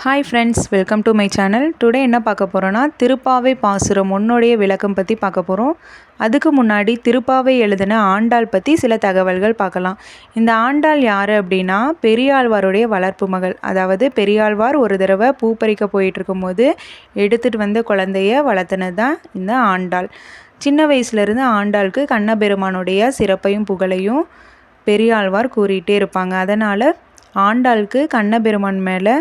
Hi friends, welcome to my channel. Today என்ன பார்க்க போகிறோன்னா, திருப்பாவை பாசுரம் ஒன்னுடைய விளக்கம் பற்றி பார்க்க போகிறோம். அதுக்கு முன்னாடி திருப்பாவை எழுதின ஆண்டாள் பற்றி சில தகவல்கள் பார்க்கலாம். இந்த ஆண்டாள் யார் அப்படின்னா, பெரியாழ்வாருடைய வளர்ப்பு மகள். அதாவது பெரியாழ்வார் ஒரு தடவை பூ பறிக்க போயிட்டுருக்கும்போது எடுத்துகிட்டு வந்த குழந்தைய வளர்த்துனது தான் இந்த ஆண்டாள். சின்ன வயசுலேருந்து ஆண்டாளுக்கு கண்ணபெருமானுடைய சிறப்பையும் புகழையும் பெரியாழ்வார் கூறிகிட்டே இருப்பாங்க. அதனால் ஆண்டாளுக்கு கண்ணபெருமான் மேலே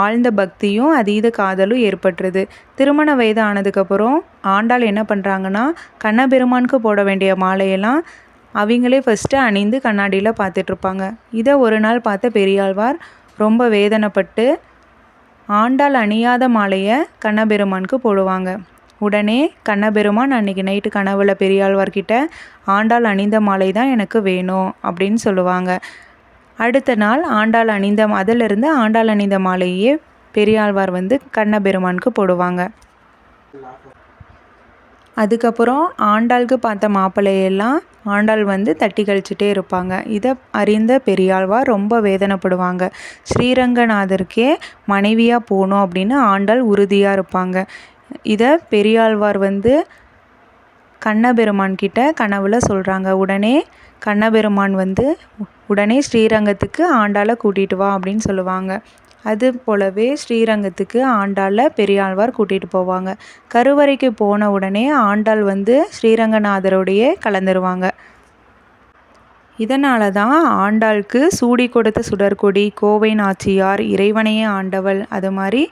ஆழ்ந்த பக்தியும் அதீத காதலும் ஏற்பட்டுருது. திருமண வயது ஆனதுக்கப்புறம் ஆண்டாள் என்ன பண்ணுறாங்கன்னா, கண்ணபெருமானுக்கு போட வேண்டிய மாலையெல்லாம் அவங்களே ஃபஸ்ட்டு அணிந்து கண்ணாடியில் பார்த்துட்ருப்பாங்க. இதை ஒரு நாள் பார்த்த பெரியாழ்வார் ரொம்ப வேதனைப்பட்டு ஆண்டாள் அணியாத மாலையை கண்ணபெருமானுக்கு போடுவாங்க. உடனே கண்ணபெருமான் அன்றைக்கி நைட்டு கனவுல பெரியாழ்வார்கிட்ட ஆண்டாள் அணிந்த மாலை தான் எனக்கு வேணும் அப்படின்னு சொல்லுவாங்க. அடுத்த நாள் ஆண்டாள் அதிலிருந்து ஆண்டாள் அணிந்த மாலையே பெரியாழ்வார் கண்ணபெருமானுக்கு போடுவாங்க. அதுக்கப்புறம் ஆண்டாளுக்கு பார்த்த மாப்பிள்ளையெல்லாம் ஆண்டாள் தட்டி கழிச்சிட்டே இருப்பாங்க. இதை அறிந்த பெரியாழ்வார் ரொம்ப வேதனைப்படுவாங்க. ஸ்ரீரங்கநாதருக்கே மனைவியாக போகணும் அப்படின்னு ஆண்டாள் உறுதியாக இருப்பாங்க. இதை பெரியாழ்வார் கண்ணபெருமான் கிட்ட கனவுல சொல்கிறாங்க. உடனே கண்ணபெருமான் உடனே ஸ்ரீரங்கத்துக்கு ஆண்டாளை கூட்டிகிட்டு வா அப்படின்னு சொல்லுவாங்க. அது போலவே ஸ்ரீரங்கத்துக்கு ஆண்டாளை பெரியாழ்வார் கூட்டிகிட்டு போவாங்க. கருவறைக்கு போன உடனே ஆண்டாள் ஸ்ரீரங்கநாதரோடையே கலந்துருவாங்க. இதனால தான் ஆண்டாளுக்கு சூடி கொடுத்த சுடர்கொடி, கோவை நாச்சியார், இறைவனையே ஆண்டவள், அது மாதிரி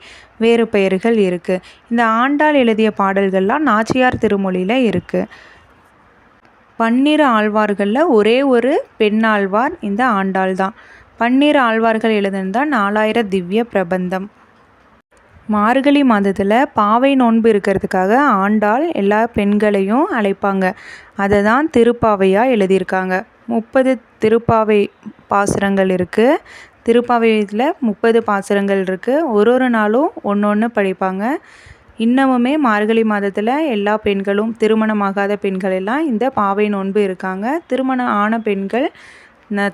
வேறு பெயர்கள் இருக்குது. இந்த ஆண்டாள் எழுதிய பாடல்கள்லாம் நாச்சியார் திருமொழியில் இருக்குது. 12 ஆழ்வார்களில் ஒரே ஒரு பெண்ணாழ்வார் இந்த ஆண்டாள் தான். 12 ஆழ்வார்கள் எழுதுனதான் 4000 திவ்ய பிரபந்தம். மார்கழி மாதத்தில் பாவை நோன்பு இருக்கிறதுக்காக ஆண்டாள் எல்லா பெண்களையும் அழைப்பாங்க. அதை தான் திருப்பாவையாக எழுதியிருக்காங்க. 30 திருப்பாவை பாசுரங்கள் இருக்குது. திருப்பாவையில் 30 பாசுரங்கள் இருக்குது. ஒரு நாளும் ஒன்று படிப்பாங்க. இன்னமுமே மார்கழி மாதத்தில் எல்லா பெண்களும், திருமணமாகாத பெண்கள் எல்லாம் இந்த பாவை நோன்பு இருக்காங்க. திருமணம் ஆன பெண்கள்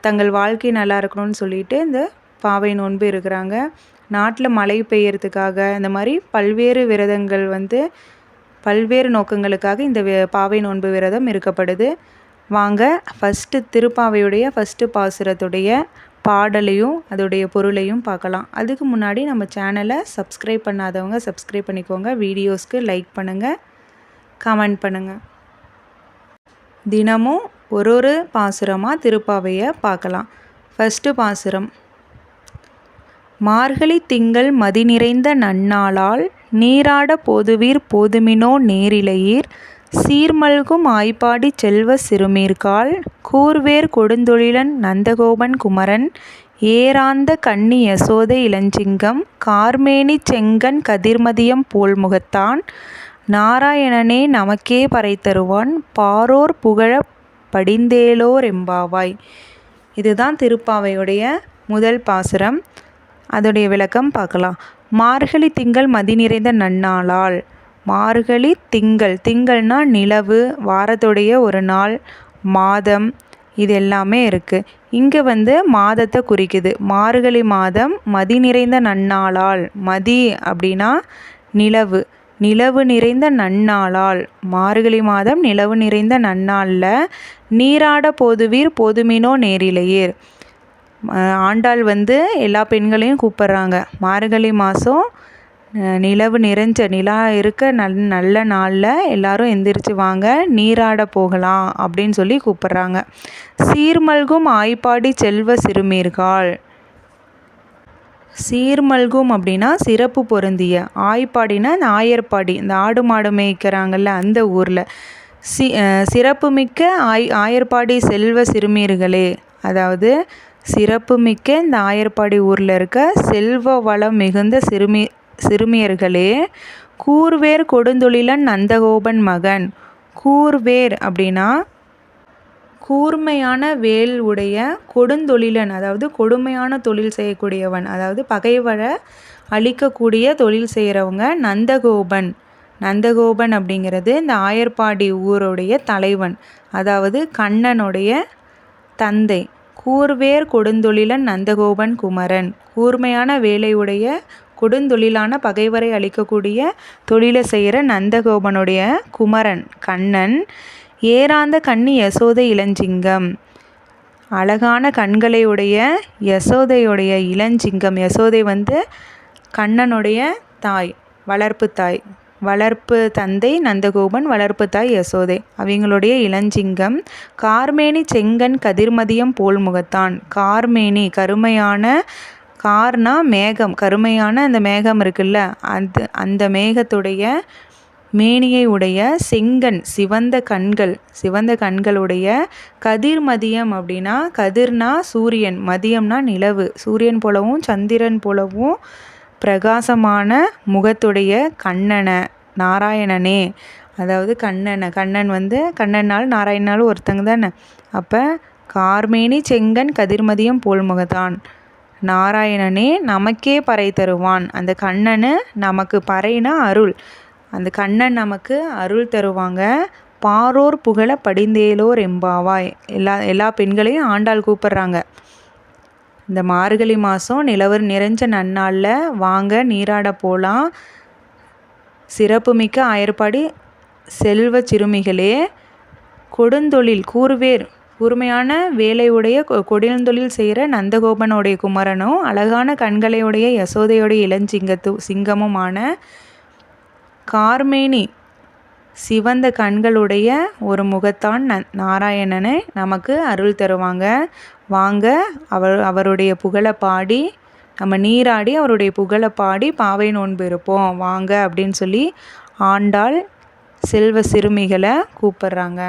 தங்கள் வாழ்க்கை நல்லா இருக்கணும்னு சொல்லிட்டு இந்த பாவை நோன்பு இருக்கிறாங்க. நாட்டில் மழை பெய்யறதுக்காக இந்த மாதிரி பல்வேறு விரதங்கள் பல்வேறு நோக்கங்களுக்காக இந்த பாவை நோன்பு விரதம் இருக்கப்படுது. வாங்க ஃபஸ்ட்டு திருப்பாவையுடைய ஃபஸ்ட்டு பாசுரத்துடைய பாடலையும் அதோடைய பொருளையும் பார்க்கலாம். அதுக்கு முன்னாடி நம்ம சேனலை சப்ஸ்கிரைப் பண்ணாதவங்க சப்ஸ்கிரைப் பண்ணிக்கோங்க. வீடியோஸ்க்கு லைக் பண்ணுங்கள், கமெண்ட் பண்ணுங்கள். தினமும் ஒரு பாசுரமாக திருப்பாவையை பார்க்கலாம். ஃபஸ்ட்டு பாசுரம். மார்கழி திங்கள் மதி நிறைந்த நன்னாளால் நீராட போதுவீர் போதுமினோ நேரிழையீர் சீர்மல்கும் ஆய்ப்பாடி செல்வ சிறுமீர்கால் கூர்வேர் கொடுந்தொழிலன் நந்தகோபன் குமரன் ஏராந்த கண்ணி யசோதை இளஞ்சிங்கம் கார்மேனி செங்கன் கதிர்மதியம் போல்முகத்தான் நாராயணனே நமக்கே பறைத்தருவான் பாரோர் புகழ படிந்தேலோர் எம்பாவாய். இதுதான் திருப்பாவையுடைய முதல் பாசுரம். அதோடைய விளக்கம் பார்க்கலாம். மார்கழி திங்கள் மதி நிறைந்த நன்னாளால். மார்கழி திங்கள், திங்கள்னா நிலவு, வாரத்துடைய ஒரு நாள், மாதம், இது எல்லாமே இருக்குது. இங்கே மாதத்தை குறிக்குது. மார்கழி மாதம் மதி நிறைந்த நன்னாளால். மதி அப்படின்னா நிலவு, நிலவு நிறைந்த நன்னாளால். மார்கழி மாதம் நிலவு நிறைந்த நன்னாளில் நீராட போதுவீர் போதுமினோ நேரிழையீர். ஆண்டாள் எல்லா பெண்களையும் கூப்பிட்றாங்க. மார்கழி மாதம் நிலவு நிறைஞ்ச நிலா இருக்க நல்ல நாளில் எல்லாரும் எந்திரிச்சு வாங்க, நீராட போகலாம் அப்படின்னு சொல்லி கூப்பிட்றாங்க. சீர்மல்கும் ஆய்ப்பாடி செல்வ சிறுமீர்கால். சீர்மல்கும் அப்படின்னா சிறப்பு பொருந்திய, ஆய்ப்பாடினா இந்த ஆயர்பாடி, இந்த ஆடு மாடு மேய்க்கிறாங்கல்ல அந்த ஊரில். சிறப்புமிக்க ஆயர்பாடி செல்வ சிறுமீர்களே, அதாவது சிறப்புமிக்க இந்த ஆயர்பாடி ஊரில் இருக்க செல்வ வளம் மிகுந்த சிறுமியர்களே, கூர்வேர் கொடுந்தொழிலன் நந்தகோபன் மகன். கூர்வேர் அப்படின்னா கூர்மையான வேல் உடைய, கொடுந்தொழிலன் அதாவது கொடுமையான தொழில் செய்யக்கூடியவன், அதாவது பகைவரை அழிக்கக்கூடிய தொழில் செய்கிறவங்க நந்தகோபன். நந்தகோபன் அப்படிங்கிறது இந்த ஆயர்பாடி ஊருடைய தலைவன், அதாவது கண்ணனுடைய தந்தை. கூர்வேர் கொடுந்தொழிலன் நந்தகோபன் குமரன். கூர்மையான வேலையுடைய கொடுந்தொழிலான பகைவரை அழிக்கக்கூடிய தொழிலை செய்கிற நந்தகோபனுடைய குமரன் கண்ணன். ஏராந்த கண்ணி யசோதை இளஞ்சிங்கம், அழகான கண்களையுடைய யசோதையுடைய இளஞ்சிங்கம். யசோதை கண்ணனுடைய தாய், வளர்ப்பு தாய். வளர்ப்பு தந்தை நந்தகோபன், வளர்ப்பு தாய் யசோதை. அவங்களுடைய இளஞ்சிங்கம். கார்மேனி செங்கன் கதிர்மதியம் போல் முகத்தான். கார்மேனி கருமையான, கார்னா மேகம், கருமையான அந்த மேகம் இருக்குல்ல, அந்த மேகத்துடைய மேனியை உடைய, செங்கன் சிவந்த கண்கள், சிவந்த கண்களுடைய, கதிர்மதியம் அப்படின்னா கதிர்னா சூரியன், மதியம்னா நிலவு, சூரியன் போலவும் சந்திரன் போலவும் பிரகாசமான முகத்துடைய கண்ணனை, நாராயணனே. அதாவது கண்ணனை, கண்ணன் கண்ணனால் நாராயணனாலும் ஒருத்தங்க தானே. அப்போ கார்மேனி செங்கன் கதிர்மதியம் போல் முகத்தான் நாராயணனே நமக்கே பறை தருவான். அந்த கண்ணனு நமக்கு பறைனா அருள், அந்த கண்ணன் நமக்கு அருள் தருவாங்க. பாரோர் புகழ படிந்தேலோர் எம்பாவாய். எல்லா பெண்களையும் ஆண்டாள் கூப்பிட்றாங்க. இந்த மார்கழி மாதம் நிலவு நிறைஞ்ச நன்னாளில் வாங்க நீராட போகலாம். சிறப்புமிக்க ஆயர்பாடி செல்வ சிறுமிகளே, கொடுந்தொழில் கூர்மையான வேலையுடைய கொடுந்தொழில் செய்கிற நந்தகோபனுடைய குமரனும், அழகான கண்களையுடைய யசோதையுடைய சிங்கமுமான கார்மேனி சிவந்த கண்களுடைய ஒரு முகத்தான் நாராயணனை நமக்கு அருள் தருவாங்க. வாங்க அவருடைய புகழை பாடி, நம்ம நீராடி அவருடைய புகழை பாடி பாவை நோன்பு இருப்போம் வாங்க அப்படின்னு சொல்லி ஆண்டாள் செல்வ சிறுமிகளை கூப்பிட்றாங்க.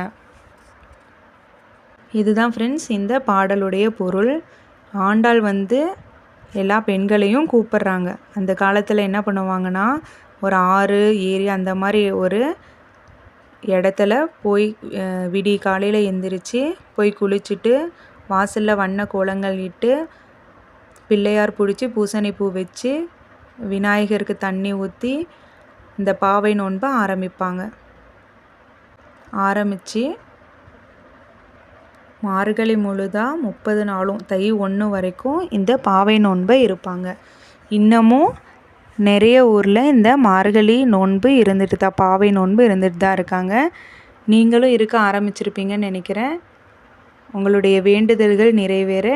இதுதான் ஃப்ரெண்ட்ஸ் இந்த பாடலுடைய பொருள். ஆண்டாள் எல்லா பெண்களையும் கூப்பிட்றாங்க. அந்த காலத்தில் என்ன பண்ணுவாங்கன்னா, ஒரு ஆறு ஏரி அந்த மாதிரி ஒரு இடத்துல போய் விடிய காலையில் எந்திரிச்சு போய் குளிச்சுட்டு வாசலில் வண்ண கோலங்கள் இட்டு பிள்ளையார் பிடிச்சி பூசணி பூ வச்சு விநாயகருக்கு தண்ணி ஊற்றி இந்த பாவை நோன்பை ஆரம்பித்து மார்கழி முழுதாக 30 நாளும் தை 1 வரைக்கும் இந்த பாவை நோன்பை இருப்பாங்க. இன்னமும் நிறைய ஊரில் இந்த மார்கழி நோன்பு பாவை நோன்பு இருந்துட்டு தான் இருக்காங்க. நீங்களும் இருக்க ஆரம்பிச்சிருப்பீங்கன்னு நினைக்கிறேன். உங்களுடைய வேண்டுதல்கள் நிறைவேற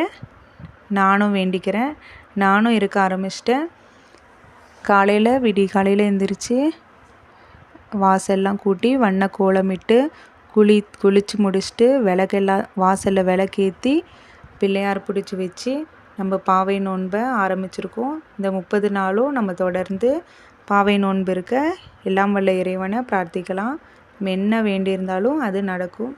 நானும் வேண்டிக்கிறேன். நானும் இருக்க ஆரம்பிச்சிட்டேன். விடிய காலையில் எந்திரிச்சு வாசல்லாம் கூட்டி வண்ண கோலமிட்டு குளித்து முடிச்சுட்டு விளக்கெல்லாம் வாசலில் விளக்கேற்றி பிள்ளையார் பிடிச்சி வச்சு நம்ம பாவை நோன்பை ஆரம்பிச்சிருக்கோம். இந்த 30 நாளும் நம்ம தொடர்ந்து பாவை நோன்பு இருக்க எல்லாம் வல்ல இறைவனை பிரார்த்திக்கலாம். நம்ம என்ன வேண்டியிருந்தாலும் அது நடக்கும்.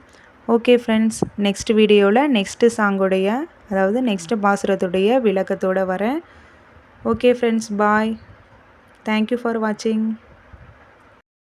ஓகே ஃப்ரெண்ட்ஸ், நெக்ஸ்ட் வீடியோவில் நெக்ஸ்ட்டு சாங்கோடைய, அதாவது நெக்ஸ்ட்டு பாசுரத்துடைய விளக்கத்தோடு வரேன். Okay friends, bye. Thank you for வாட்சிங்.